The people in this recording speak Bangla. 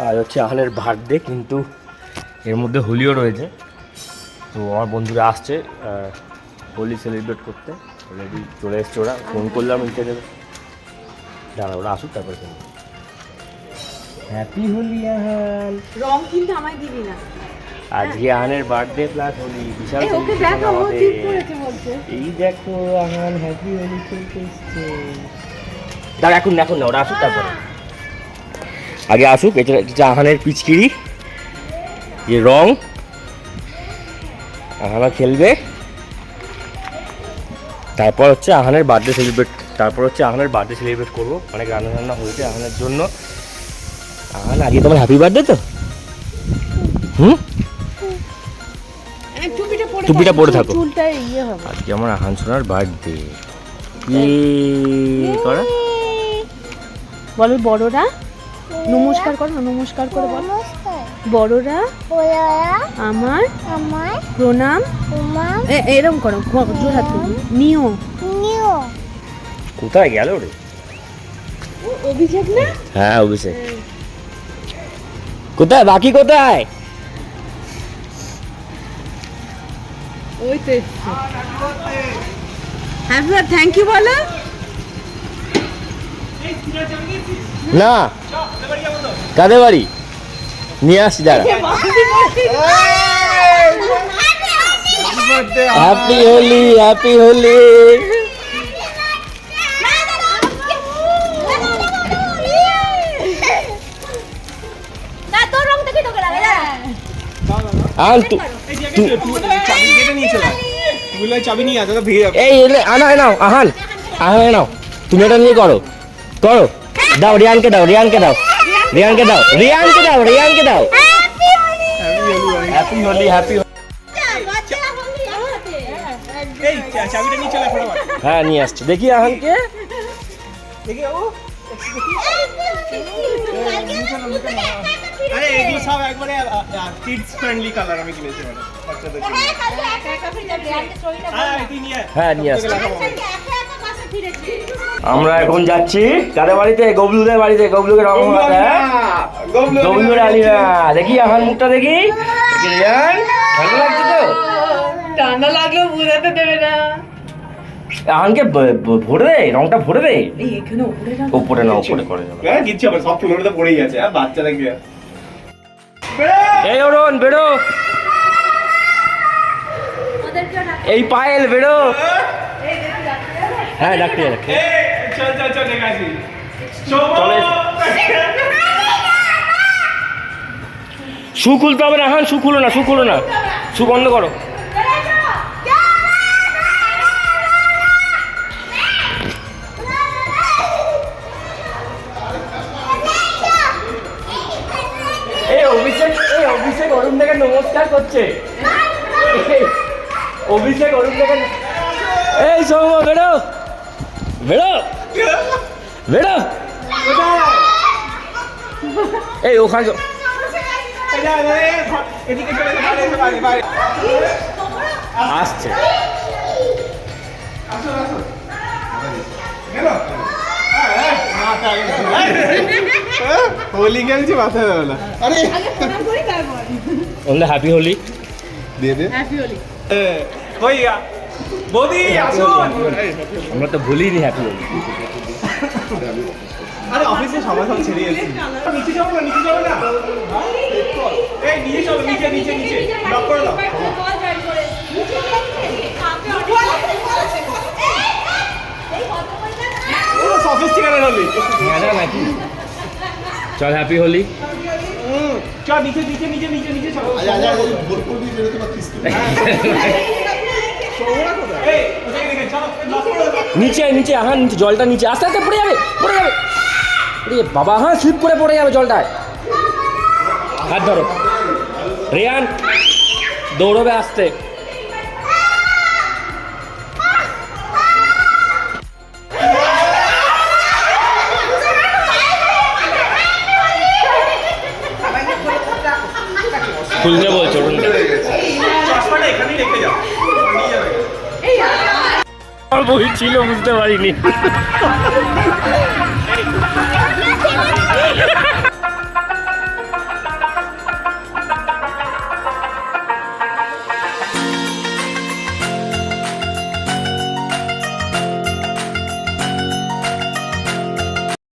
আর হচ্ছে আহানের বার্থডে, কিন্তু এর মধ্যে হোলিও রয়েছে। তো আমার বন্ধুরা আসছে হোলি সেলিব্রেট করতে, অলরেডি চলে এসছে ওরা। ফোন করলাম নিতে দেবে, দাঁড়া ওরা আসুক তারপরে ফোন। হ্যাপি হোলি আহান। রং কিন্তু আমায় দিবি না। আজকে আহানের বার্থডে প্লাস হোলি, বিশাল সেলিব্রেশন আমাদের। এই দেখো আহান হ্যাপি হোলি খেলতে এসছে। দাঁড়া এখন না ওরা আসুক তারপরে, আগে আসুক। এটা আহানের পিচকিরি, যে রং আহানা খেলবে, তারপর হচ্ছে আহানের বার্থডে সেলিব্রেট করবো। অনেক রান্না হয়েছে আহানের জন্য। আহান আগে তোমার হ্যাপি বার্থডে তো, টুপিটা পরে থাকো। আজকে আমার আহান সোনার বার্থডে। করা বলো বড়রা নমস্কার করো, নমস্কার করে বলো। বড়রা আমার প্রণাম, এরকম করো, জোর হাত নিও। কোথায় গেল রে? অভিষেক না? হ্যাঁ অভিষেক। কোথায় বাকি কোথায়? ওই তো হ্যাপি বার্থডে, থ্যাংক ইউ বলো। না কাদের বাড়ি নিয়ে আসছি, দাঁড়া। Happy Holi, happy Holi. তুমি এটা নিয়ে করো, দাও রিয়ানকে দাও। Happy Holi, happy Holi. হ্যাঁ নিয়ে আসছি, দেখি আহানকে। আরে এগুলো সব একবারে কিডস ফ্রেন্ডলি কালার আমি কিনেছি, মানে বাচ্চাদের জন্য। হ্যাঁ নিয়ে আসছি। আমরা এখন যাচ্ছি কাদের বাড়িতে? গবলুদের বাড়িতে। গবলুকে রং মাখাতে। গবলুর আলিরা দেখি আহান মুখটা দেখি। রিয়ান ঠান্ডা লাগছে তো? ঠান্ডা লাগলেও বুঝাতে দেবে না। আহানকে ভরে দে, রংটা ভরে দে। এখানে উপরে না, উপরে করে যাবে। হ্যাঁ কিচ্ছু হবে, সব ফুলের মধ্যে পড়েই আছে। আর বাচ্চারা কি এই অরুণ বেরো, এই পায়েল বেরো। হ্যাঁ ডাকতে চল দেখে আসি। শু খুলতে হবে না আহান, শু খুলো না, শু বন্ধ করো। অভিষেক অরুণ থেকে নমস্কার করছে। অভিষেক অরুণ থেকে, এই সৌম বেরো। এই ওখানে আসছে। হোলি খেলছি, মাথায় দেবে না। আরে হ্যাপি হোলি দিয়ে দে। হ্যাপি হোলি। ভাইয়া বৌদি আসুন। আমরা তো ভুলিনি হ্যাপি হোলি। আরে অফিসে সবাই সব ছেড়ে এসেছি। নিচে যাও না। এই নিচে চলো, নিচে লক করে দাও। অফিস ঠিকানা হলি নাকি? চল হ্যাপি হোলি। চল নিচে চলো। নিচে আহান, নিচে জলটা নিচে আস্তে আস্তে পড়ে যাবে। বাবা হ্যাঁ স্লিপ করে পড়ে যাবে জলটায়। হাত ধরো রিয়ান, দৌড়বে আসতে। খুলতে বলছো? বই ছিল বুঝতে পারিনি।